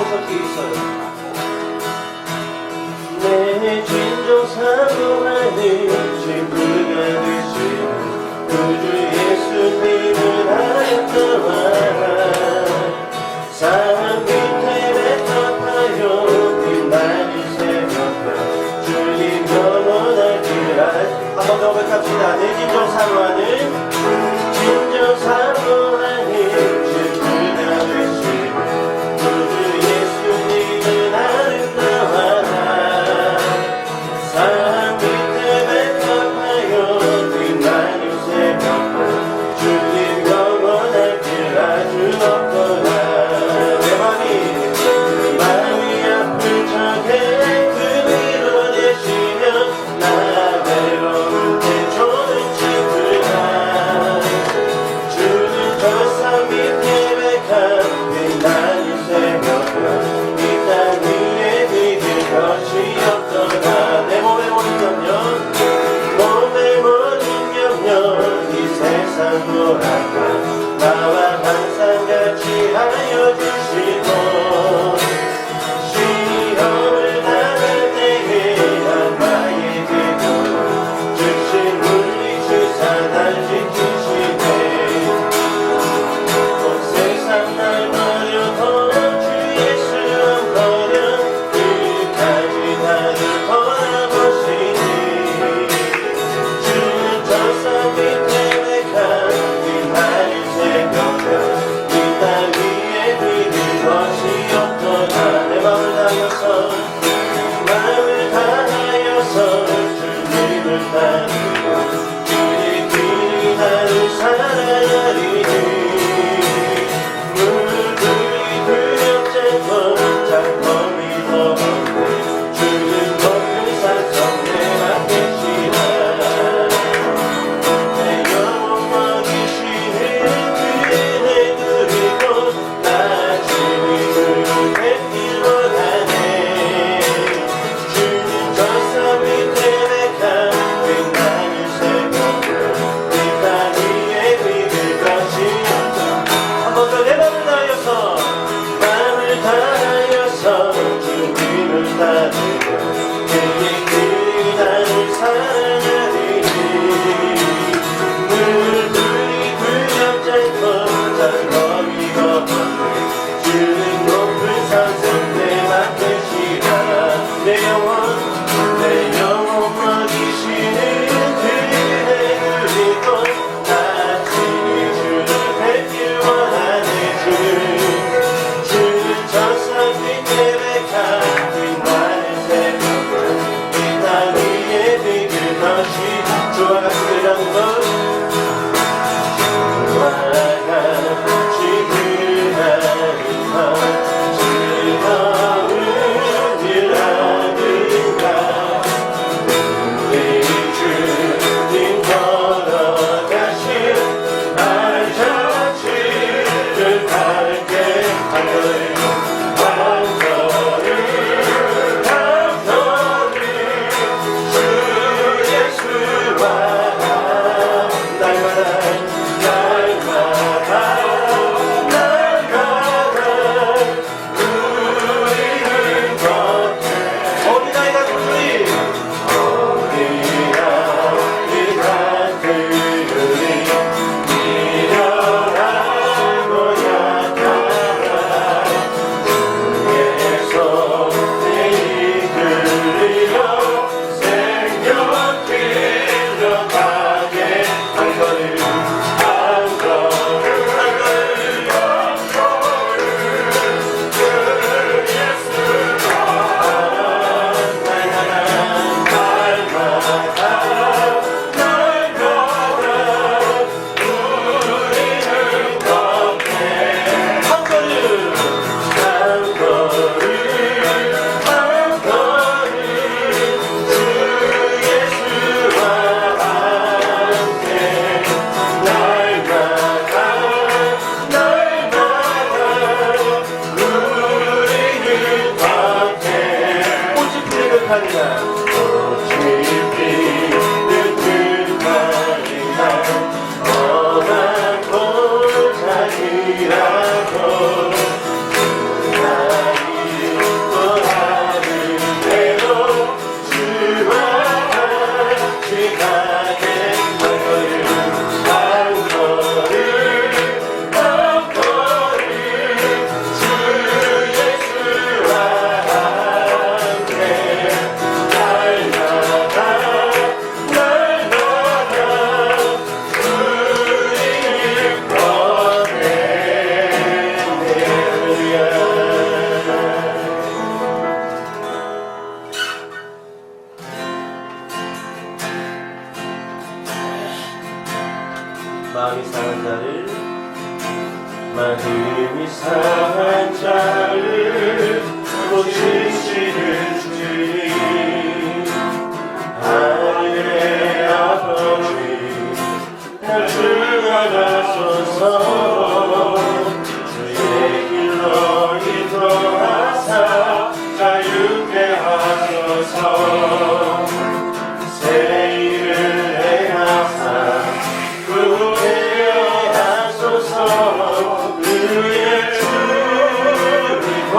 저기 있어요. 내 진정사모하는 친구가 되신 구주 예수님을 알았더라. 사랑 밑에 뱉어파요 빛나는 새벽과 주님 영원하기를. 한 번 더 고백합시다. 내 진정사모하는 친구가 되신 구주 예수님을 알았더라. 사랑 밑에 뱉어파요 빛나는 새벽과 주님 영원하기를. 아주 없더라. 내 마음이 아플 적에 그 위로 되시며 나 외로울 때 좋은 친구가 주는 저 산 밑에 백한 빛나는 새벽과 이 땅 위에 믿을 것이 없더라. 내 몸의 모든 염려, 몸의 모든 염려 이 세상 노란다 나와 항상 같이 하여 주시고 시험을 당할 때에 나의 기도 주신 물리치사 날 지키시네. 온 세상 날 버려도 주 예수 안 버려 끝까지 나를 돌아보시니. 주는 저 산 밑에 백한 빛나는 새벽과 이 땅 위에 믿을 것이 없더라. 내 마음을 다하여서 주님을 따르고 주의 길이 나를 사랑하리니. 물들이 두렵잖고 장범이 더없네 주는 높은 산성 내 맡기시라. 내 영혼 먹이시는 그의 내 누리고 나 주님을 뵙길 원하네. 주는 저 산 밑에 백한 빛나는 새벽과 이 땅 위에 믿을 것이 없다. 한 번 더 내 마음을 다하여서 마음을 다하여서 주님을 따르고 그의 길이 나를 사랑하리니. 물들이 두렵잖고 장범이가 없네 주는 높은 산성 내 맡기시라. 내 영혼 먹이시는 그의 내 누리고 나 친히 주를 뵙길 원하네. 주는 저 산 밑에 백한 빛나는 새벽과 이 땅 위에 믿을 것이. 주와 같이 그리라는 것, 주와 같이 그리라는 것 즐거운 일 아닌가. 우리 주님 걸어가신 발자취를 밟게 한 걸음 한 걸음 한 걸음 주 예수와 날마다 우리는 걷게. 어린아이 같은 우리, 어린아이 같은 우리 미련하고 약하다 주의 손에 이끌리려 생명길로 가게 한 걸음 한 걸음 한 마음이 상한 자를 고치시는 주님 하늘의 아버지 날 주관하소서 주의 길로 인도하사 자유케 하소서 새 일을 행하사 구원하여 하소서 의의 주님고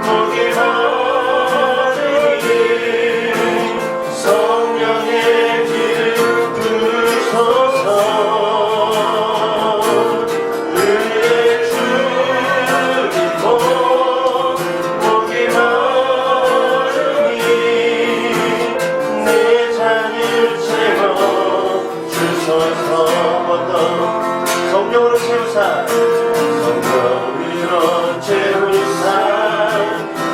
복이 많으니 성령의 길을 부으소서 의의 주님고 복이 많으니 내 잔을 채워 주소서 어떤 성령으로 채우사 성령으로 채우사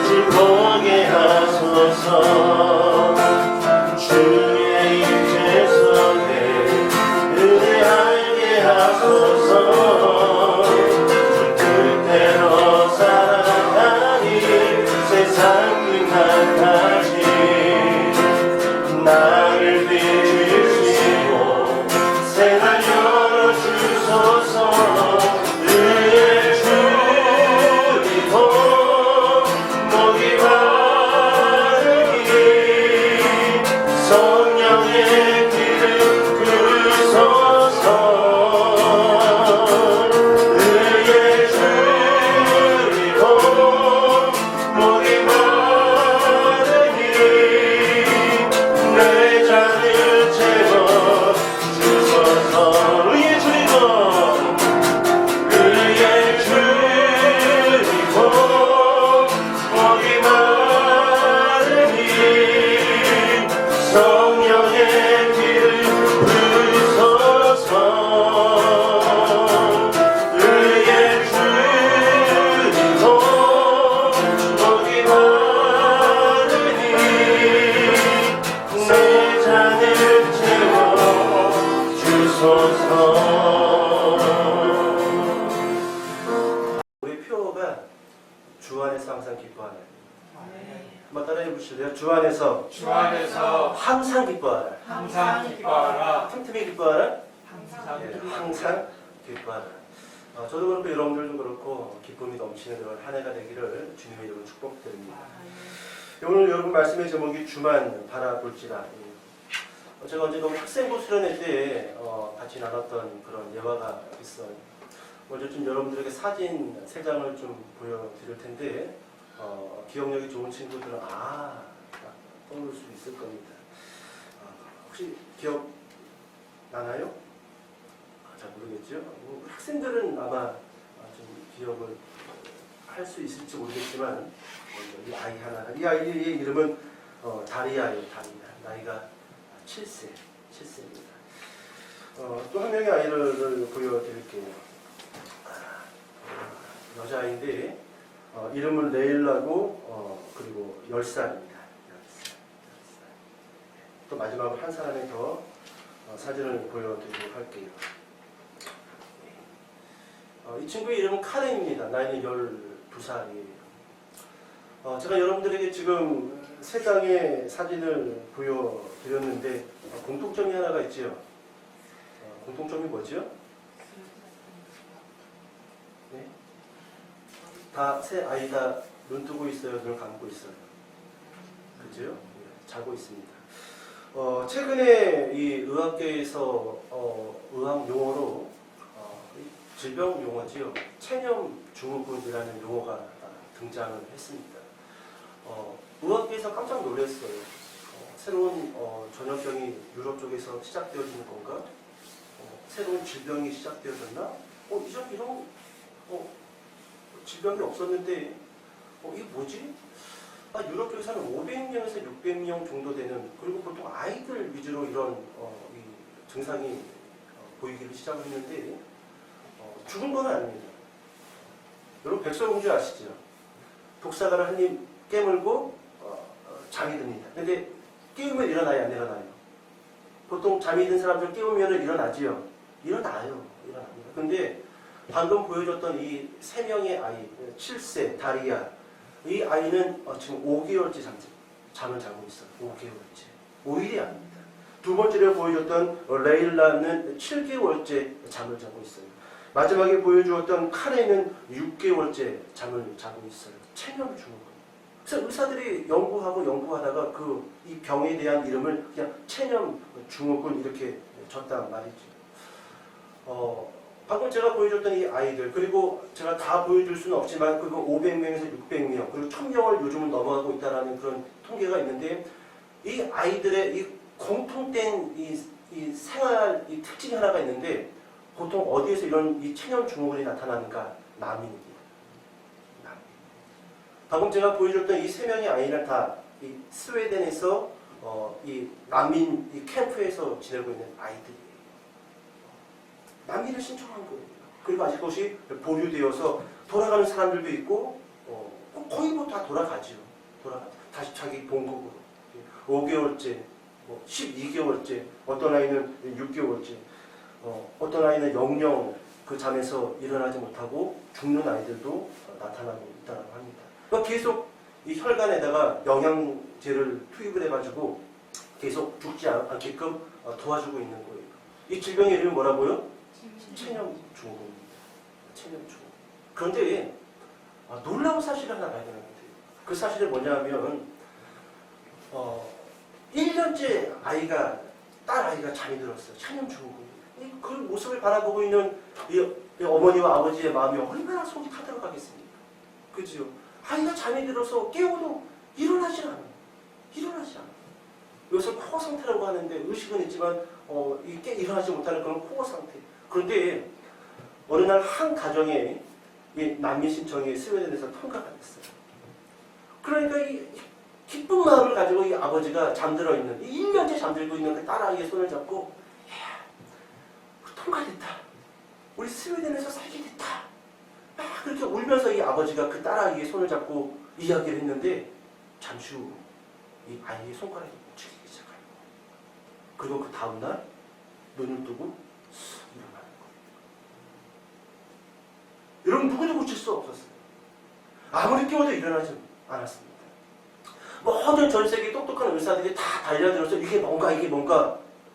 즐거게 하소서 주의 임재 속에 은혜하게 하소서 주 뜻대로 살아가니 세상 끝날까지 나를 비추시고 새날 열어주소서 의의 주님고 복이 많으니 성령의 길을 부으소서 의의 주님고 복이 많으니 내 잔을 채워 주소서 의의 주님고 의의 주님고 복이 많으니 성령의 길을 부으소서 의의 주님고 복이 많으니 내 잔을 채워 주소서. 우리 표가 주 안에서 항상 기뻐하네. 한번 따라해 보실래요? 주 안에서 주 안에서 항상 기뻐하라. 항상 기뻐하라. 틈틈이 기뻐하라. 항상 예, 기뻐하라. 항상 기뻐하라. 저도 그렇고 여러분들도 그렇고 기쁨이 넘치는 그런 한 해가 되기를 주님의 이름으로 축복드립니다. 오늘 여러분 말씀의 제목이 주만 바라볼지라. 제가 언제 너무 학생부 수련회 때 같이 나눴던 그런 예화가 있어요. 먼저 좀 여러분들에게 사진 3장을 좀 보여드릴 텐데 기억력이 좋은 친구들은 딱 떠오를 수 있을 겁니다. 혹시 기억 나나요? 잘 모르겠죠? 학생들은 아마 좀 기억을 할 수 있을지 모르겠지만 이 아이 하나, 이 아이의 이름은 다리아예요. 다리아. 나이가 7세입니다. 또 한 명의 아이를 보여드릴게요. 여자아이인데 이름은 레일라고 그리고 10살입니다. 10살. 또 마지막으로 한 사람의 더 사진을 보여드리도록 할게요. 이 친구의 이름은 카렌입니다. 나이는 12살이에요. 제가 여러분들에게 지금 3장의 사진을 보여드렸는데 공통점이 하나가 있지요. 공통점이 뭐죠? 네? 다 세 아이 다 눈 뜨고 있어요? 눈을 감고 있어요? 그죠? 네, 자고 있습니다. 최근에 이 의학계에서 의학 용어로 질병 용어지요. 체념 증후군이라는 용어가 등장을 했습니다. 의학계에서 깜짝 놀랐어요. 새로운 전염병이 유럽 쪽에서 시작되어지는 건가? 새로운 질병이 시작되어졌나? 이전 이런 질병이 없었는데 이게 뭐지? 유럽 쪽에서는 500명에서 600명 정도 되는, 그리고 보통 아이들 위주로 이런 이 증상이 보이기를 시작을 했는데 죽은 건 아닙니다. 여러분 백설공주 아시죠? 독사가를 한 입 깨물고 잠이 듭니다. 근데 깨우면 일어나요, 안 일어나요? 보통 잠이 든 사람들 깨우면 일어나지요? 일어납니다. 근데 방금 보여줬던 이 세 명의 아이, 7세 다리아, 이 아이는 지금 5개월째 잠을 자고 있어요. 5개월째. 5일이 아닙니다. 두 번째로 보여줬던 레일라는 7개월째 잠을 자고 있어요. 마지막에 보여주었던 카레는 6개월째 잠을 자고 있어요. 체념 증후군. 그래서 의사들이 연구하다가 이 병에 대한 이름을 그냥 체념 증후군 이렇게 줬단 말이죠. 방금 제가 보여줬던 이 아이들, 그리고 제가 다 보여줄 수는 없지만 그거 500명에서 600명, 그리고 1000명을 요즘은 넘어가고 있다는 그런 통계가 있는데, 이 아이들의 이 공통된 이 생활 이 특징이 하나가 있는데, 보통 어디에서 이런 이 체념 증후군이 나타나는가? 난민입니다. 난민. 방금 제가 보여줬던 이 세 명의 아이는 다 이 스웨덴에서 이 난민 이 캠프에서 지내고 있는 아이들이에요. 난민을 신청한 거예요. 그리고 아직 그것이 보류되어서 돌아가는 사람들도 있고, 거의 뭐 다 돌아가죠. 다시 자기 본국으로. 5개월째, 12개월째, 어떤 아이는 6개월째, 어떤 아이는 영영 그 잠에서 일어나지 못하고 죽는 아이들도 나타나고 있다고 합니다. 그러니까 계속 이 혈관에다가 영양제를 투입을 해가지고 계속 죽지 않게끔 도와주고 있는 거예요. 이 질병의 이름이 뭐라고요? 체념 증후군입니다. 체념 증후군. 그런데 놀라운 사실을 하나 발견하게 돼요. 그 사실이 뭐냐면 1년째 딸 아이가 잠이 들었어요. 체념 증후군. 그 모습을 바라보고 있는 이 어머니와 아버지의 마음이 얼마나 속이 타들어가겠습니까? 그죠? 아이가 잠이 들어서 깨워도 일어나지 않아요. 이것을 코어 상태라고 하는데, 의식은 있지만 일어나지 못하는 그런 코어 상태. 그런데 어느 날 한 가정에 이 난민 신청이 스웨덴에서 통과가 됐어요. 그러니까 이 기쁜 마음을 가지고 이 아버지가 잠들어 있는, 1년째 잠들고 있는 그 딸아이의 손을 잡고, 통과됐다. 우리 스웨덴에서 살게 됐다. 그렇게 울면서 이 아버지가 그 딸아이의 손을 잡고 이야기를 했는데, 잠시 후 이 아이의 손가락이 뭉치기 시작해요. 그리고 그 다음날 눈을 뜨고 쑥 일어나는 거예요. 여러분, 누구도 고칠 수 없었어요. 아무리 깨워도 일어나지 않았습니다. 모든 전 세계 똑똑한 의사들이 다 달려들어서 이게 뭔가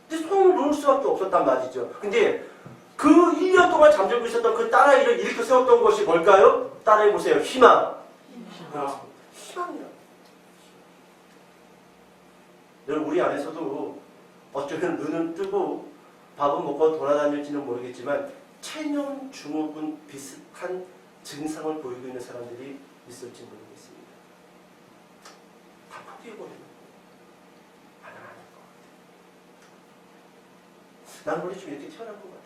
근데 손을 놓을 수밖에 없었단 말이죠. 근데 그 1년 동안 잠들고 있었던 그 딸아이를 일으켜 세웠던 것이 뭘까요? 따라해 보세요. 희망. 희망이야. 여러분, 우리 안에서도 어쩌면 눈은 뜨고 밥은 먹고 돌아다닐지는 모르겠지만 체념 증후군 비슷한 증상을 보이고 있는 사람들이 있을지 모르겠습니다. 다 포기해버리는 거예요. 안 하는 것 같아요. 난 원래 좀 이렇게 태어난 것 같아.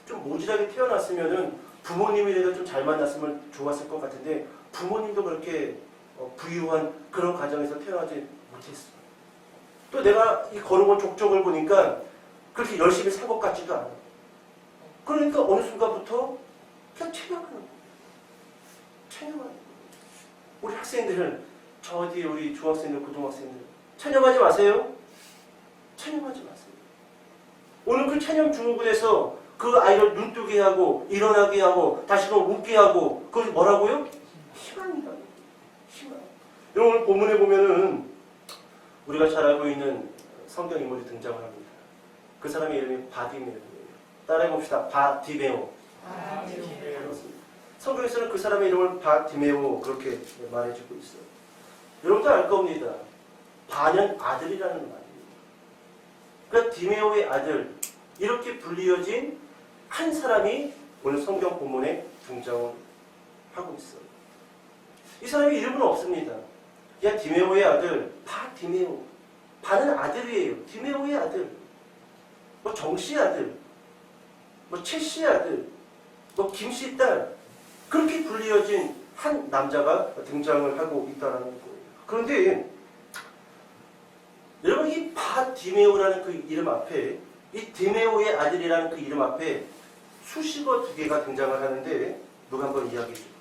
좀 모질하게 태어났으면은 부모님이라도 좀 잘 만났으면 좋았을 것 같은데, 부모님도 그렇게 부유한 그런 가정에서 태어나지 못했어요. 또 내가 이 걸어온 족적을 보니까 그렇게 열심히 산 것 같지도 않아요. 그러니까 어느 순간부터 그냥 체념하는 거예요. 체념하는 거예요. 우리 학생들은, 저 뒤에 우리 중학생들, 고등학생들, 체념하지 마세요. 체념하지 마세요. 오늘 그 체념 증후군에서 그 아이를 눈뜨게 하고 일어나게 하고 다시금 웃게 하고, 그것이 뭐라고요? 희망이다. 희망. 오늘 본문에 보면은 우리가 잘 알고 있는 성경 인물이 등장을 합니다. 그 사람의 이름이 바디메오예요. 따라해 봅시다. 바디메오. 성경에서는 그 사람의 이름을 바디메오 그렇게 말해주고 있어요. 여러분도 알 겁니다. 바는 아들이라는 말이에요. 그러니까 디메오의 아들, 이렇게 불리어진 한 사람이 오늘 성경 본문에 등장을 하고 있어요. 이 사람의 이름은 없습니다. 그냥 디메오의 아들, 바디메오. 바는 아들이에요. 디메오의 아들. 뭐 정씨의 아들, 뭐 최씨의 아들, 뭐 김씨 딸, 그렇게 불리어진 한 남자가 등장을 하고 있다는 거예요. 그런데 여러분, 이 바디메오라는 그 이름 앞에, 이 디메오의 아들이라는 그 이름 앞에 수식어 2개가 등장을 하는데, 누가 한번 이야기해 주세요.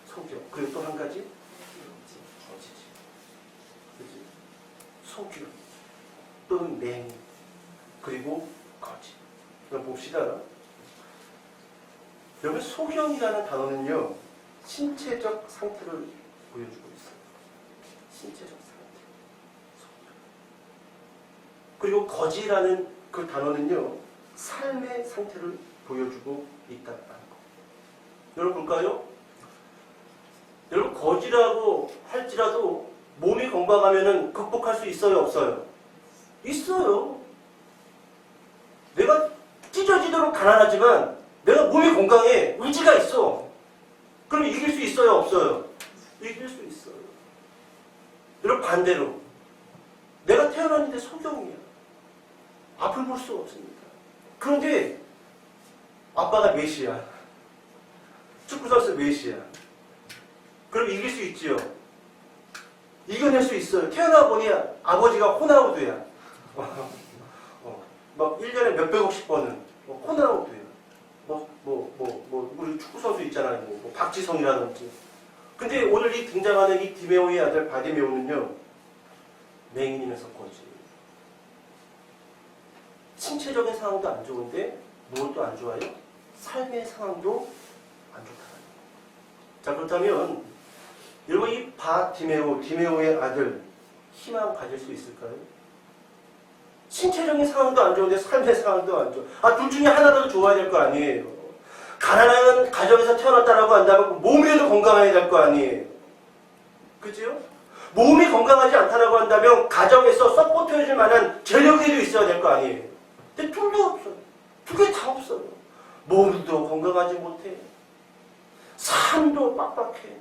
소경. 그리고 또 한 가지, 거짓. 그렇지? 소경 또는 맹, 그리고 거짓. 그럼 봅시다. 여기 소경이라는 단어는요, 신체적 상태를 보여주고 있어요. 신체적 상태. 소경. 그리고 거지라는 그 단어는요, 삶의 상태를 보여주고 있다는 거. 여러분 볼까요? 여러분 거지라고 할지라도 몸이 건강하면은 극복할 수 있어요, 없어요? 있어요. 내가 찢어지도록 가난하지만 내가 몸이 건강해, 의지가 있어. 그럼 이길 수 있어요, 없어요? 이길 수 있어요. 여러분 반대로 내가 태어났는데 소경이야. 앞을 볼 수가 없습니다. 그런데 아빠가 메시야. 축구선수 메시야. 그럼 이길 수 있지요. 이겨낼 수 있어요. 태어나 보니 아버지가 호나우두야. 막 1년에 몇백억씩 버는 호나우두야. 우리 축구선수 있잖아요. 박지성이라든지. 근데 오늘 이 등장하는 이 디메오의 아들 바디메오는요, 맹인이면서 거지. 신체적인 상황도 안 좋은데 무엇도 안 좋아요? 삶의 상황도 안 좋다는 거예요. 자, 그렇다면 여러분 이 디메오의 아들 희망 가질 수 있을까요? 신체적인 상황도 안 좋은데 삶의 상황도 안 좋아. 둘 중에 하나라도 좋아야 될 거 아니에요. 가난한 가정에서 태어났다라고 한다면 몸이라도 건강해야 될 거 아니에요. 그죠? 몸이 건강하지 않다라고 한다면 가정에서 서포트해줄 만한 재력이도 있어야 될 거 아니에요. 근데 둘도 없어요. 두 개 다 없어요. 몸도 건강하지 못해. 삶도 빡빡해.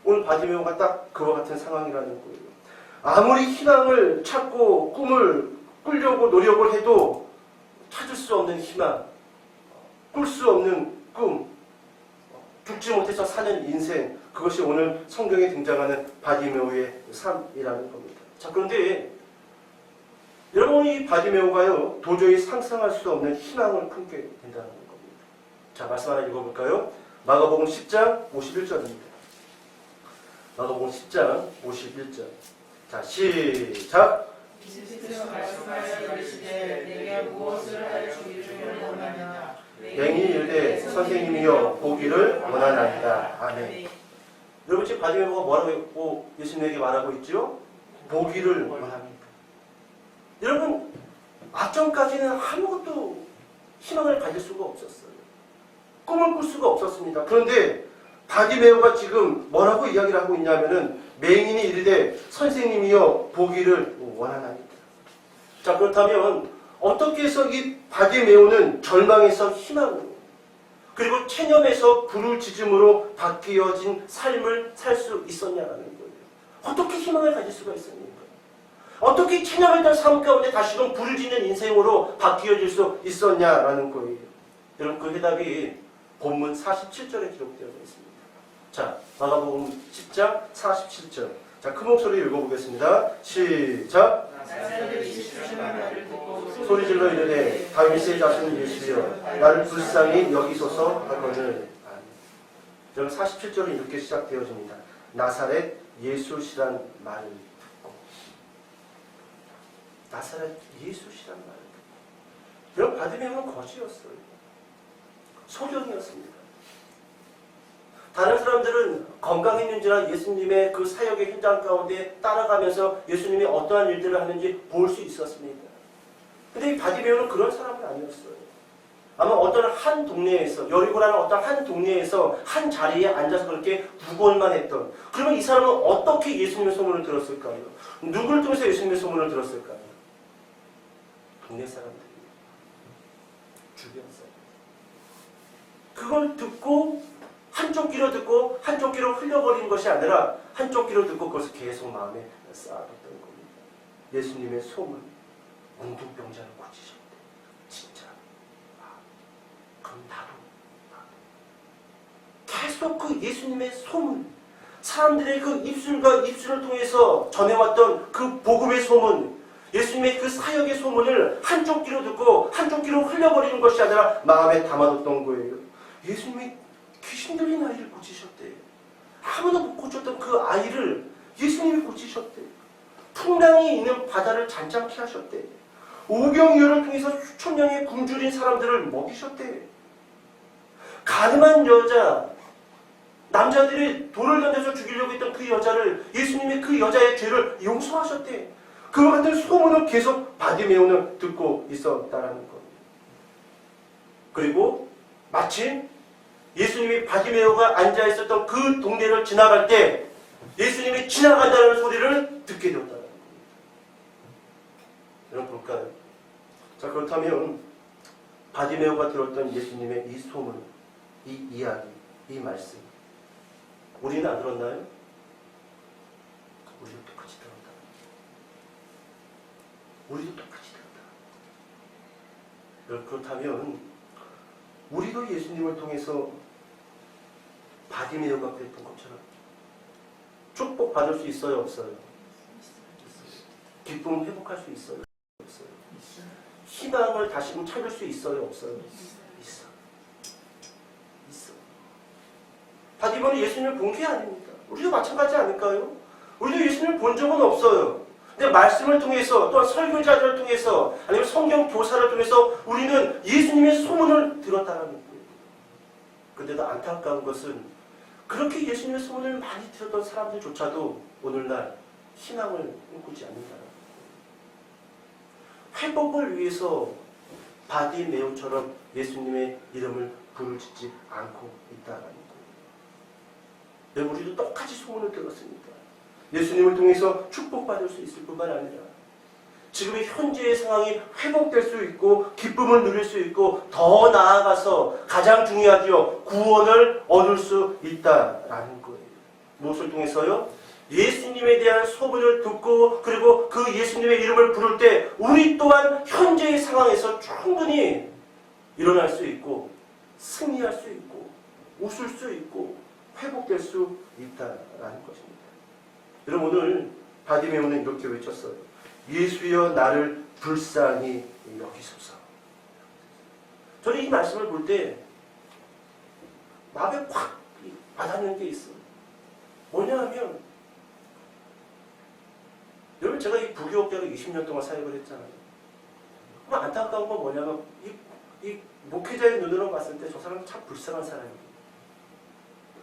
오늘 바디메오가 딱 그와 같은 상황이라는 거예요. 아무리 희망을 찾고 꿈을 꾸려고 노력을 해도 찾을 수 없는 희망, 꿀 수 없는 꿈, 죽지 못해서 사는 인생, 그것이 오늘 성경에 등장하는 바디메오의 삶이라는 겁니다. 자, 그런데 여러분 이 바디메오가요, 도저히 상상할 수 없는 희망을 품게 된다는 겁니다. 자, 말씀 하나 읽어볼까요? 마가복음 10장 51절입니다. 마가복음 10장 51절. 자, 시작. 예수께서 말씀하여 이르시되 내게 무엇을 할 주기를 원하느냐. 맹인이 이르되 선생님이여 보기를 원하나이다. 아멘. 여러분 지금 바디메오가 뭐라고 했고 예수님에게 말하고 있죠? 보기를 원합니다. 여러분 앞전까지는 아무것도 희망을 가질 수가 없었어요. 꿈을 꿀 수가 없었습니다. 그런데 바디메오가 지금 뭐라고 이야기를 하고 있냐면은 맹인이 이르되 선생님이여 보기를 원하나이다. 자, 그렇다면 어떻게 해서 이 바디메오는 절망에서 희망으로 그리고 체념에서 부르짖음으로 바뀌어진 삶을 살 수 있었냐라는 거예요. 어떻게 희망을 가질 수가 있습니까? 어떻게 체념했던 삶 가운데 다시금 부르짖는 인생으로 바뀌어질 수 있었냐라는 거예요. 여러분 그 해답이 본문 47절에 기록되어 있습니다. 자, 마가복음 10장 47절. 자, 큰 목소리로 읽어보겠습니다. 시작. 소리 질러 이르되 다윗의 자손 예수여 나를 불쌍히 여기소서 하거늘. 여러분 47절은 이렇게 시작되어집니다. 나사렛 예수시란 말을 듣고. 나사렛 예수시란 말을 듣고. 여러분 바디메오는 거지였어요. 소경이었습니다. 다른 사람들은 건강했는지라 예수님의 그 사역의 현장 가운데 따라가면서 예수님이 어떠한 일들을 하는지 볼 수 있었습니다. 근데 이 바디메오는 그런 사람은 아니었어요. 아마 어떤 한 동네에서, 여리고라는 어떤 한 동네에서 한 자리에 앉아서 그렇게 구걸만 했던, 그러면 이 사람은 어떻게 예수님의 소문을 들었을까요? 누구를 통해서 예수님의 소문을 들었을까요? 동네 사람들이에요. 주변 사람. 그걸 듣고 한쪽 귀로 듣고 한쪽 귀로 흘려버리는 것이 아니라 한쪽 귀로 듣고 그것을 계속 마음에 쌓아뒀던 겁니다. 예수님의 소문, 문둥병자를 고치셨대. 진짜. 그럼 나도. 계속 그 예수님의 소문, 사람들의 그 입술과 입술을 통해서 전해왔던 그 복음의 소문, 예수님의 그 사역의 소문을 한쪽 귀로 듣고 한쪽 귀로 흘려버리는 것이 아니라 마음에 담아뒀던 거예요. 예수님이 귀신 들린 아이를 고치셨대. 아무도 못 고쳤던 그 아이를 예수님이 고치셨대. 풍랑이 있는 바다를 잔잔케 하셨대. 오병이어를 통해서 수천 명의 굶주린 사람들을 먹이셨대. 가늠한 여자, 남자들이 돌을 던져서 죽이려고 했던 그 여자를 예수님이 그 여자의 죄를 용서하셨대. 그와 같은 소문을 계속 바디메오는 듣고 있었다라는 것. 그리고 마침 예수님이 바디메오가 앉아 있었던 그 동네를 지나갈 때 예수님이 지나간다는 소리를 듣게 되었다는 겁니다. 여러분 볼까요? 자, 그렇다면 바디메오가 들었던 예수님의 이 소문, 이 이야기, 이 말씀, 우리는 안 들었나요? 우리도 똑같이 들었다. 우리도 똑같이 들었다. 그렇다면 우리도 예수님을 통해서 바디메오가 그랬던 것처럼 축복 받을 수 있어요, 없어요? 기쁨을 회복할 수 있어요, 없어요? 희망을 다시금 찾을 수 있어요, 없어요? 있어. 바디메오는 예수님을 본 게 아닙니다. 우리도 마찬가지 아닐까요? 우리도 예수님을 본 적은 없어요. 근데 말씀을 통해서 또한 설교자들을 통해서 아니면 성경 교사를 통해서 우리는 예수님의 소문을 들었다는 거예요. 그런데도 안타까운 것은 그렇게 예수님의 소문을 많이 들었던 사람들조차도 오늘날 희망을 꿈꾸지 않는다는 거예요. 회복을 위해서 바디메오처럼 예수님의 이름을 부르짖지 않고 있다는 거예요. 우리도 똑같이 소문을 들었습니다. 예수님을 통해서 축복받을 수 있을 뿐만 아니라 지금의 현재의 상황이 회복될 수 있고 기쁨을 누릴 수 있고 더 나아가서 가장 중요하지요. 구원을 얻을 수 있다라는 거예요. 무엇을 통해서요? 예수님에 대한 소문을 듣고 그리고 그 예수님의 이름을 부를 때 우리 또한 현재의 상황에서 충분히 일어날 수 있고 승리할 수 있고 웃을 수 있고 회복될 수 있다라는 것입니다. 여러분 오늘 바디메오는 이렇게 외쳤어요. 예수여 나를 불쌍히 여기소서. 저는 이 말씀을 볼 때 마음에 확 와닿는 게 있어요. 뭐냐 하면 여러분 제가 이 부교육자로 20년 동안 사역을 했잖아요. 그럼 안타까운 건 뭐냐면 이 목회자의 눈으로 봤을 때 저 사람은 참 불쌍한 사람이에요.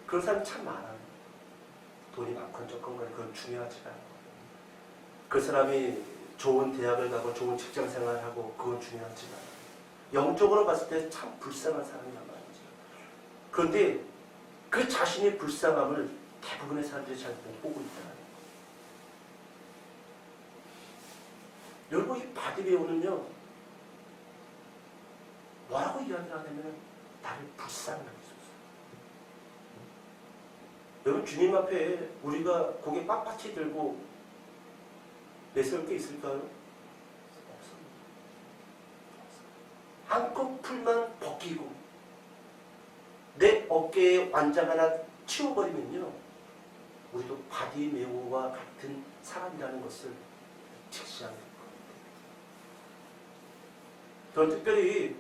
그런 사람이 참 많아요. 돈이 많건 적건 간에 그건 중요하지가 않아요. 그 사람이 좋은 대학을 가고 좋은 직장 생활을 하고 그건 중요하지가 않아요. 영적으로 봤을 때 참 불쌍한 사람이란 말이죠. 그런데 그 자신의 불쌍함을 대부분의 사람들이 잘 못 보고 있다는 거예요. 여러분 이 바디메오는요 뭐라고 이야기를 하냐면 나를 불쌍히 여기소서. 여러분 주님 앞에 우리가 고개 빳빳이 들고 내세울 게 있을까요? 없습니다. 한꺼풀만 벗기고 내 어깨에 완장 하나 치워버리면요 우리도 바디메오와 같은 사람이라는 것을 직시하는 겁니다. 저는 특별히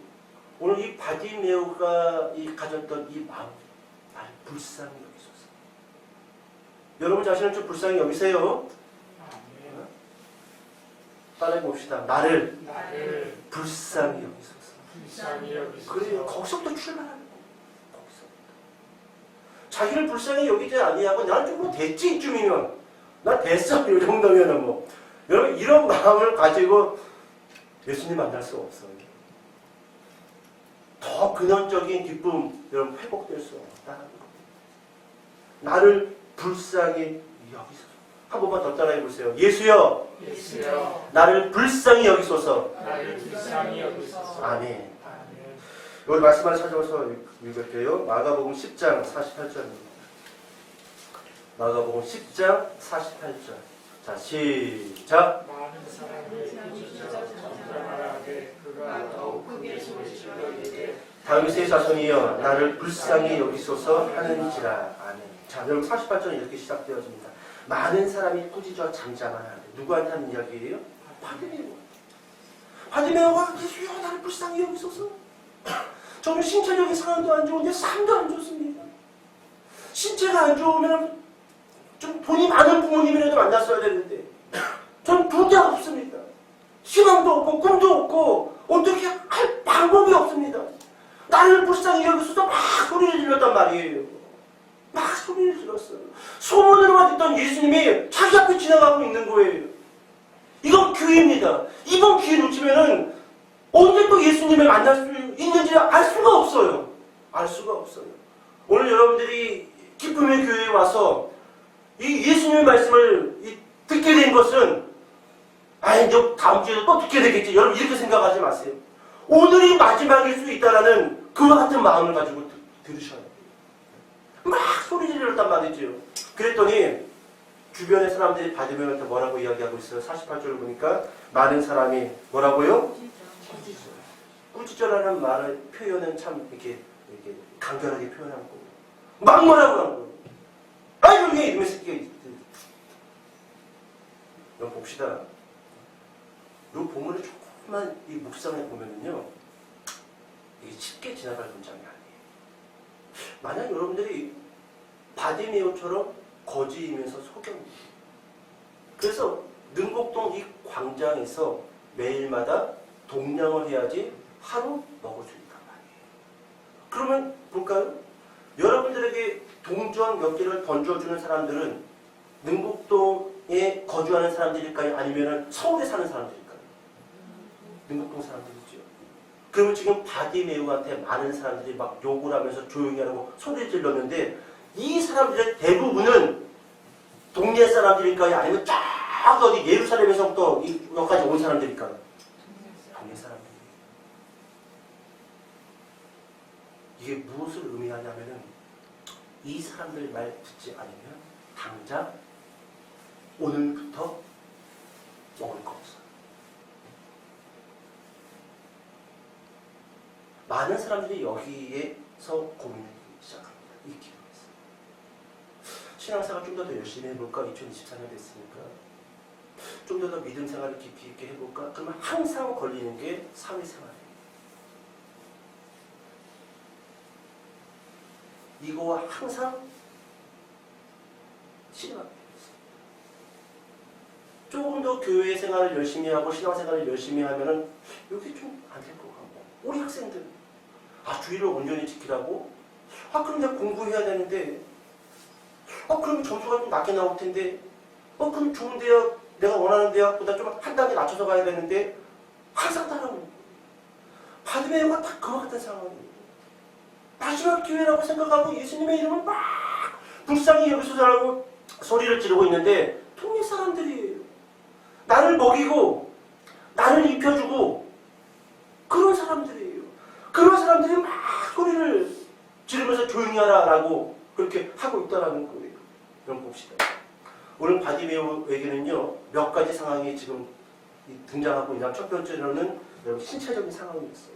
오늘 이 바디메오가 가졌던 이 마음, 나를 불쌍히 여기소서. 여러분 자신을 좀 불쌍히 여기세요. 따라해 봅시다. 나를 불쌍히 여기소서. 그래요. 거기서부터 출발하는 거예요. 거기서부터. 자기를 불쌍히 여기지 아니하고 나는 좀 뭐 됐지 이쯤이면 나 됐어 이 정도면은 뭐 여러분 이런 마음을 가지고 예수님 만날 수 없어요. 더 근원적인 기쁨 여러분 회복될 수 없다는 겁니다. 나를 불쌍히 여기소서. 한 번만 더 따라해 보세요. 예수여, 나를 불쌍히 여기소서. 아멘. 여기 말씀 하나 찾아서 읽을게요. 마가복음 10장 48절입니다. 마가복음 10장 48절. 자, 시작. 많은 사람이 부지저 말하되 그가 더욱 크게 소리질러 이르되 다윗의 자손이여 나를 불쌍히 여기소서 하는지라. 아멘. 자, 여러분 48절은 이렇게 시작되어집니다. 많은 사람이 꾸짖어 잠잠하는데 누구한테 하는 이야기예요? 바디메오. 바디메오가 예수여 나를 불쌍히 여기소서. 저는 신체적인 상황도 안 좋은데 삶도 안 좋습니다. 신체가 안 좋으면 좀 돈이 많은 부모님이라도 만났어야 되는데 전 두 개 없습니다. 희망도 없고 꿈도 없고 어떻게 할 방법이 없습니다. 나를 불쌍히 여기서도 막 소리를 질렀단 말이에요. 막 소리를 질렀어요. 소문으로만 듣던 예수님이 자기 앞에 지나가고 있는 거예요. 이건 기회입니다. 이번 기회 놓치면은 언제 또 예수님을 만날 수 있는지 알 수가 없어요. 알 수가 없어요. 오늘 여러분들이 기쁨의 교회에 와서 이 예수님의 말씀을 듣게 된 것은 이제 다음 주에도 또 듣게 되겠지. 여러분 이렇게 생각하지 마세요. 오늘이 마지막일 수 있다라는 그와 같은 마음을 가지고 들으셔야 돼요. 막 소리 지르었단 말이죠. 그랬더니 주변의 사람들이 바디메오한테 뭐라고 이야기하고 있어요? 48절을 보니까 많은 사람이 뭐라고요? 꾸짖어라는 말의 표현은 참 이렇게 간결하게 표현한 거고 막 뭐라고 하는 거예요. 아이고 이게 이러면서 여러분 봅시다. 이 본문을 조금만 이 묵상해 보면은요, 이게 쉽게 지나갈 문장이 아니에요. 만약 여러분들이 바디메오처럼 거지이면서 소경입니다. 그래서 능곡동 이 광장에서 매일마다 동냥을 해야지 하루 먹을 수 있단 말이에요. 그러면 볼까요? 여러분들에게 동전 몇 개를 던져주는 사람들은 능곡동에 거주하는 사람들일까요? 아니면 서울에 사는 사람들일까요? 능곡동 사람들이죠. 그러면 지금 바디메오한테 많은 사람들이 막 욕을 하면서 조용히 하라고 소리를 질렀는데 이 사람들의 대부분은 동네 사람들일까요? 아니면 쫙 어디 예루살렘에서부터 여기까지 온 사람들일까요? 동네 사람들. 이게 무엇을 의미하냐면은 이 사람들 말 듣지 않으면 당장 오늘부터 먹을 거 없어요. 많은 사람들이 여기에서 고민을 시작합니다. 이 기도에서. 신앙생활 좀 더 열심히 해볼까? 2024년 됐으니까. 좀 더 믿음 생활을 깊이 있게 해볼까? 그러면 항상 걸리는 게 사회생활이에요. 이거와 항상 실험합니다. 조금 더 교회 생활을 열심히 하고 신앙생활을 열심히 하면은 여기 좀 안 될 것 같고 우리 학생들 주의를 온전히 지키라고 그럼 내가 공부해야 되는데 그럼 점수가 좀 낮게 나올 텐데 그럼 좋은 대학 내가 원하는 대학보다 좀 한 단계 낮춰서 가야 되는데 항상 따라오는 거예요. 바디메오가 딱 그와 같은 상황이에요. 마지막 기회라고 생각하고 예수님의 이름을 막 불쌍히 여기서라고 소리를 지르고 있는데 동네 사람들이에요. 나를 먹이고 나를 입혀주고 그런 사람들이에요. 그런 사람들이 막 소리를 지르면서 조용히 하라라고 그렇게 하고 있다라는 거예요. 그럼 봅시다. 오늘 바디메오에게는요 몇 가지 상황이 지금 등장하고 있나. 첫 번째로는 여러분 신체적인 상황이었어요.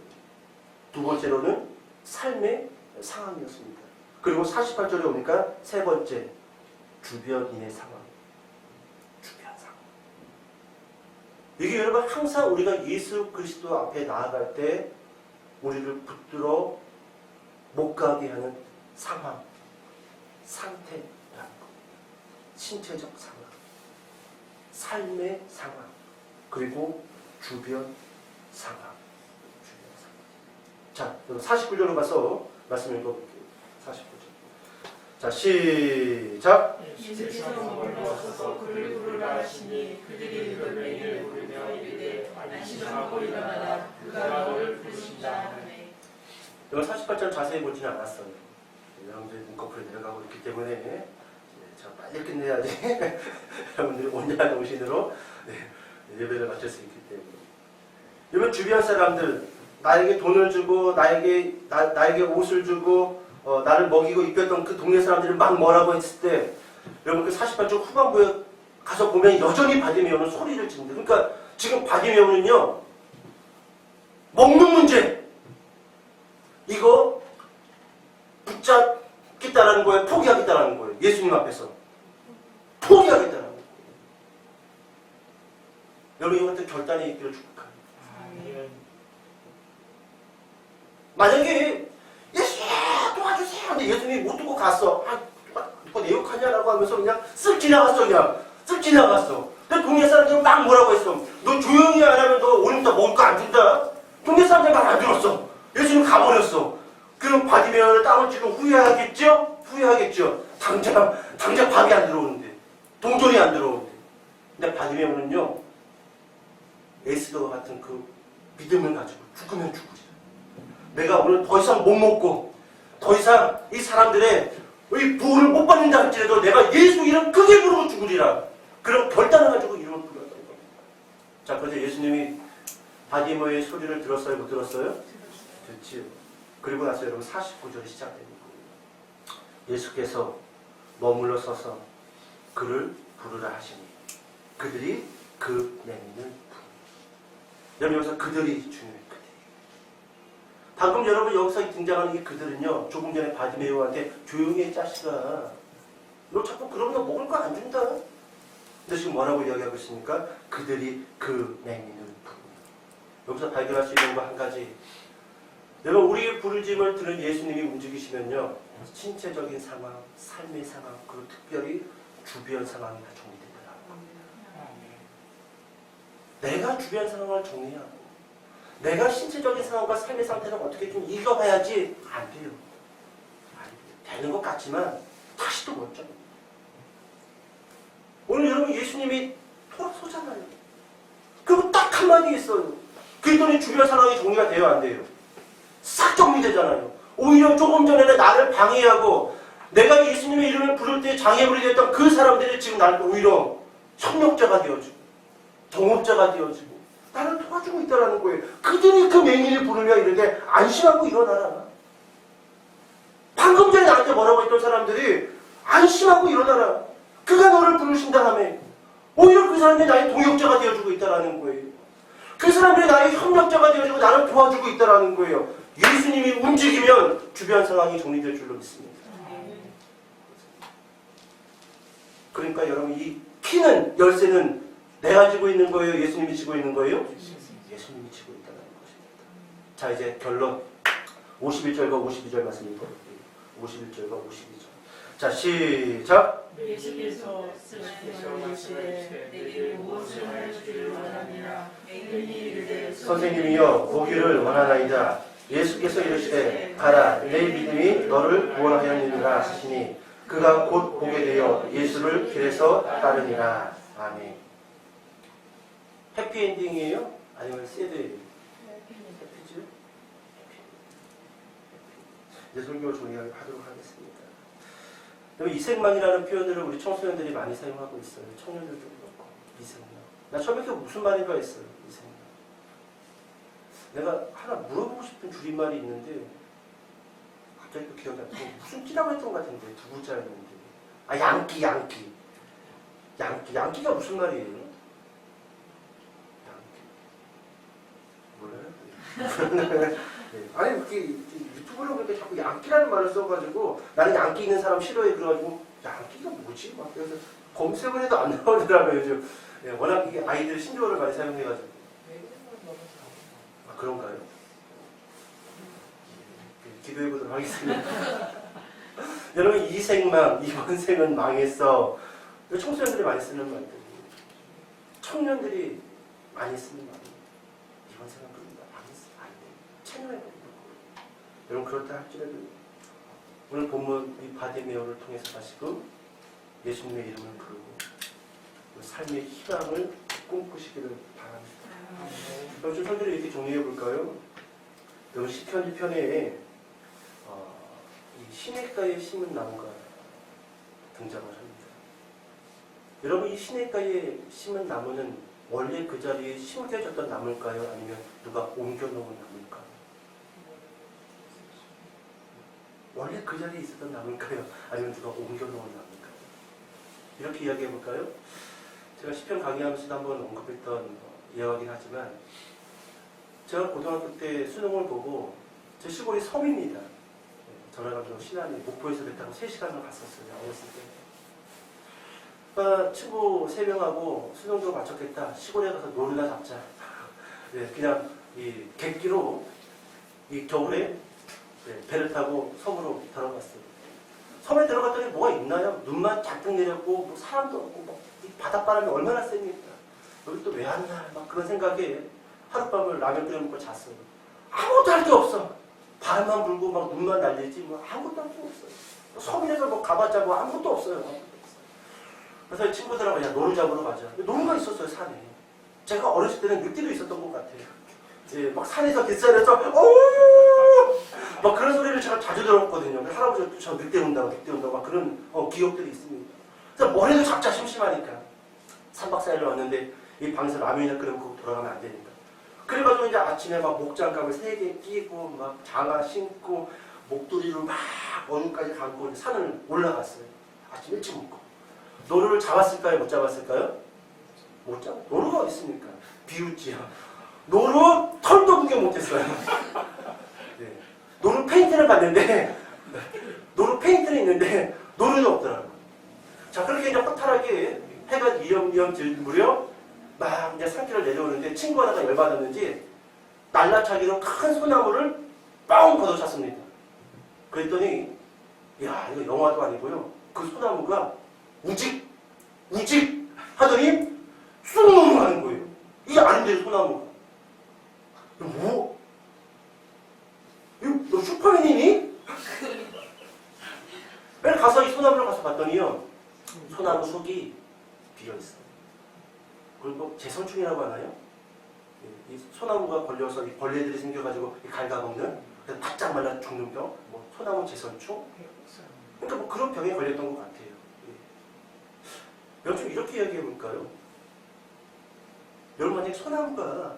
두 번째로는 삶의 상황이었습니다. 그리고 48절에 오니까 세 번째 주변인의 상황. 주변 상황. 이게 여러분 항상 우리가 예수 그리스도 앞에 나아갈 때 우리를 붙들어 못 가게 하는 상황, 상태라는 것. 신체적 상황, 삶의 상황, 그리고 주변 상황. 자, 49절로 가서 말씀 읽어볼게요. 49절. 자, 시작. 예수께서 머물러서서 그를 부르라 하시니 그들이 그를 매일 부르며 이르되 안심하고 일어나라 그가 너를 부르신다 하네. 이건 48절 자세히 보지는 않았어요. 여러분들이 문꺼풀에 내려가고 있기 때문에 자, 빨리 끝내야지 여러분들이 온전한 정신으로 예배를 마칠 수 있기 때문에. 여러분 주변 사람들 나에게 돈을 주고 나에게 옷을 주고 나를 먹이고 입혔던 그 동네 사람들이 막 뭐라고 했을 때 여러분 그 48절 후반부에 가서 보면 여전히 바디메오는 소리를 지른다. 그러니까 지금 바디메오는요 먹는 문제 이거 붙잡겠다라는 거예요? 포기하겠다라는 거예요? 예수님 앞에서 포기하겠다라는 거예요. 여러분 이것도 결단이 있기를 축복합니다. 만약에 예수님 도와주세요 근데 예수님이 못 듣고 갔어. 누가 내 욕하냐라고 하면서 그냥 쓱 지나갔어. 그냥 쓱 지나갔어. 근데 동네 사람들은 막 뭐라고 했어. 너 조용히 안 하면 너 오늘부터 먹을 거 안 준다. 동네 사람들 말 안 들었어. 예수님 가버렸어. 그럼 바디메어를 땅을 치고 후회하겠죠? 후회하겠죠. 당장 밥이 안 들어오는데. 동전이 안 들어오는데. 근데 바디메어는요, 에스더와 같은 그 믿음을 가지고 죽으면 죽으리라. 내가 오늘 더 이상 못 먹고 더 이상 이 사람들의 이 부를 못 받는다 할지라도 내가 예수 이름 크게 부르고 죽으리라. 그런 결단을 가지고 이름을 불렀던 겁니다. 자, 그래서 예수님이 바디메어의 소리를 들었어요? 못 들었어요? 듣지요. 그리고 나서 여러분 49절이 시작됩니다. 예수께서 머물러 서서 그를 부르라 하시니 그들이 그 맹인을 부르니. 여러분 여기서 그들이 중요해요. 그들이. 방금 여러분 여기서 등장하는 이 그들은요, 조금 전에 바디메오한테 조용히 해 자식아, 너 자꾸 그러면 먹을 거 안 준다. 근데 지금 뭐라고 이야기하고 있습니까? 그들이 그 맹인을 부르니. 여기서 발견할 수 있는 거 한 가지. 여러분 우리의 부르짐을 들은 예수님이 움직이시면요, 신체적인 상황, 삶의 상황, 그리고 특별히 주변 상황이 다 정리되더라고요. 내가 주변 상황을 정리하고 내가 신체적인 상황과 삶의 상태를 어떻게 좀 읽어봐야지. 안 돼요. 되는 것 같지만 다시 또 못 잡아요. 오늘 여러분 예수님이 돌아서잖아요. 그리고 딱 한마디 있어요. 그랬더니 주변 상황이 정리가 돼요, 안 돼요? 싹 정리되잖아요. 오히려 조금 전에는 나를 방해하고 내가 예수님의 이름을 부를 때 장애물이 됐던 그 사람들이 지금 나를 오히려 협력자가 되어주고 동업자가 되어주고 나를 도와주고 있다는 거예요. 그들이 그 맹인을 부르며 이렇게 안심하고 일어나라. 방금 전에 나한테 뭐라고 했던 사람들이 안심하고 일어나라. 그가 너를 부르신다 하며 오히려 그 사람이 나의 동역자가 되어주고 있다는 거예요. 그 사람들이 나의 협력자가 되어주고 나를 도와주고 있다는 거예요. 예수님이 움직이면 주변 상황이 정리될 줄로 믿습니다. 그러니까 여러분 이 키는, 열쇠는 내가 지고 있는 거예요? 예수님이 지고 있는 거예요? 예수님이 지고 있다는 것입니다. 자, 이제 결론. 51절과 52절 말씀 읽어볼게요. 51절과 52절. 자, 시작. 예수께서 말씀하시되 내게 무엇을 할 줄을 원하느냐. 맹인이 이르되 선생님이여 보기를 원하나이다. 예수께서 이르시되 가라, 내 믿음이 너를 구원하였느니라 하시니 그가 곧 보게 되어 예수를 길에서 따르니라. 아멘. 해피엔딩이에요? 아니면 새드예요? 해피죠? 이제 설교 종료하도록 하겠습니다. 이생망이라는 표현들을 우리 청소년들이 많이 사용하고 있어요. 청년들도 그렇고. 이생망. 나 처음에 그게 무슨 말인가 했어요. 이생망. 내가 하나 물어보고 싶은 줄임말이 있는데 갑자기 또 기억이 안 나. 무슨 띠라고 했던 것 같은데 두 글자였는데. 아, 양기가 무슨 말이에요? 양기. 몰라요? 네. 아니 이렇게 유튜브로 보니까 자꾸 양기라는 말을 써가지고 나는 양기 있는 사람 싫어해. 그래가지고 양기가 뭐지? 막 그래서 검색을 해도 안 나오더라고요. 요즘. 네, 워낙 이게 아이들이 신조어를 많이 사용해가지고. 그런가요? 기도해보도록 하겠습니다. 여러분, 이 생망, 이번 생은 망했어. 청소년들이 많이 쓰는 말들. 청년들이 많이 쓰는 말. 이번 생은 망했어. 안 돼. 체념해버리는 거. 여러분, 그렇다 할지라도 오늘 본문 이 바디메어를 통해서 다시금 예수님의 이름을 부르고 삶의 희망을 꿈꾸시기를 바랍니다. 그럼 좀 설교를 이렇게 정리해 볼까요? 여러분 시편 1편에 이 시냇가에 심은 나무가 등장을 합니다. 여러분 이 시냇가에 심은 나무는 원래 그 자리에 심겨졌던 나무일까요? 아니면 누가 옮겨놓은 나무일까요? 원래 그 자리에 있었던 나무일까요? 아니면 누가 옮겨놓은 나무일까요? 이렇게 이야기해 볼까요? 제가 시편 강의하면서도 한번 언급했던 이야기긴 하지만 제가 고등학교 때 수능을 보고 제 시골이 섬입니다. 전화가지고 신안에 목포에서 배 타고 3시간을 갔었어요. 어렸을 때. 친구 3명하고 수능도 마쳤겠다. 시골에 가서 노루나 잡자. 네, 그냥 이 객기로 이 겨울에 배를 타고 섬으로 들어갔어요. 섬에 들어갔더니 뭐가 있나요? 눈만 잔뜩 내렸고 뭐 사람도 없고 뭐 바닷바람이 얼마나 셉니까? 여기 또 왜 왔나? 막 그런 생각에 하룻밤을 라면 끓여 먹고 잤어요. 아무것도 할 게 없어. 바람만 불고 막 눈만 날리지 뭐 아무것도 할 게 없어요. 섬이라서 뭐 가봤자 뭐 아무것도 없어요. 그래서 친구들하고 야 노루 잡으러 가자. 노루가 있었어요 산에. 제가 어렸을 때는 늑대도 있었던 것 같아요. 이제 막 산에서 뒷산에서 막 그런 소리를 제가 자주 들었거든요. 할아버지가 저 늑대 온다고 막 그런 기억들이 있습니다. 그래서 뭘 해도 잡자 심심하니까 3박 4일로 왔는데 이 방에서 라면이나 끓여 먹고 돌아가면 안 되니까. 그래가지고 이제 아침에 막 목장갑을 3개 끼고 막 장화 신고 목도리로 막 어느까지 감고 산을 올라갔어요. 아침 일찍 먹고. 노루를 잡았을까요? 못 잡았을까요? 못 잡. 노루가 어디 있습니까? 비웃지요. 노루 털도 구경 못했어요. 네. 노루 페인트를 봤는데 노루 페인트는 있는데 노루는 없더라고요. 자 그렇게 이제 허탈하게 해가 이염이염 질 무렵 막 이제 산길을 내려오는데 친구 하나가 열받았는지 날라차기로 큰 소나무를 뻥 걷어찼습니다. 그랬더니 야 이거 영화도 아니고요. 그 소나무가 우직 하더니 쑥 하는 거예요. 이게 아닌데 소나무가. 이거 뭐? 이거 너 슈퍼맨이니? 맨 가서 이 소나무를 가서 봤더니요. 소나무 속이 비어있어요. 그리고 제선충이라고 하나요? 이 소나무가 걸려서 이 벌레들이 생겨가지고 갉아먹는 그래서 바짝 말라 죽는 병, 뭐 소나무 제선충. 그러니까 뭐 그런 병에 걸렸던 것 같아요. 여러분 좀 이렇게 이야기해 볼까요? 여러분 만약에 소나무가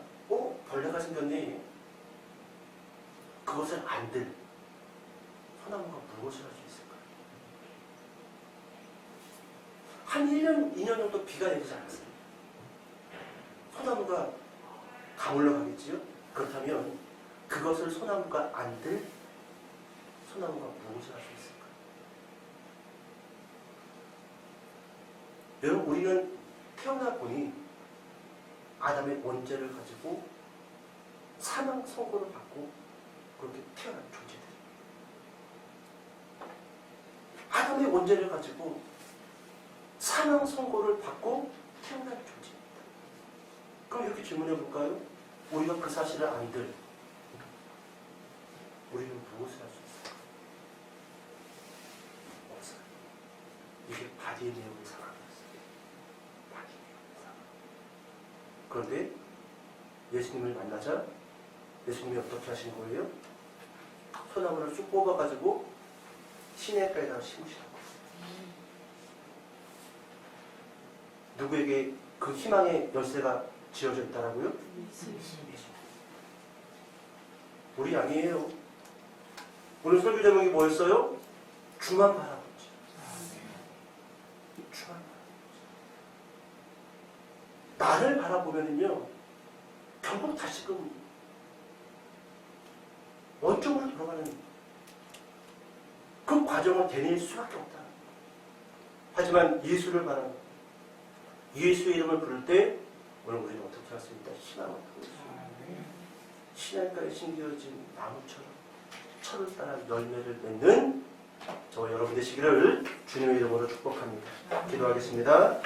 벌레가 생겼네. 그것을 안 들 소나무가 무엇을 할 수 있을까요? 한 1년, 2년 정도 비가 내리지 않았어요. 소나무가 가물러 가겠지요? 그렇다면 그것을 소나무가 안 들 소나무가 무엇을 할 수 있을까요? 여러분 우리는 태어나 보니 아담의 원죄를 가지고 사망 선고를 받고 그렇게 태어난 존재들. 아담의 원죄를 가지고 사망 선고를 받고 태어난 존재입니다. 그럼 이렇게 질문해 볼까요? 우리가 그 사실을 안들 우리는 무엇을 할 수 있을까? 없어요. 이게 바디의 내용의 상황이었어요. 바디의 내용의 상황. 그런데 예수님을 만나자 예수님이 어떻게 하신 거예요? 소나무를 쑥 뽑아가지고 시냇가에다 심으시라고. 누구에게 그 희망의 열쇠가 지어져 있다라고요? 예수님. 우리 아니에요. 오늘 설교 제목이 뭐였어요? 주만 바라보지. 주만 바라보지. 나를 바라보면요 결국 다시금 원점으로 돌아가는 그 과정을 되뇌일 수밖에 없다. 하지만 예수를 바라보고 예수의 이름을 부를 때 오늘 우리는 어떻게 할 수 있다? 희망을 부를 수 있다. 시냇가에 심겨진 나무처럼 철을 따라 열매를 맺는 저와 여러분 되시기를 주님의 이름으로 축복합니다. 기도하겠습니다.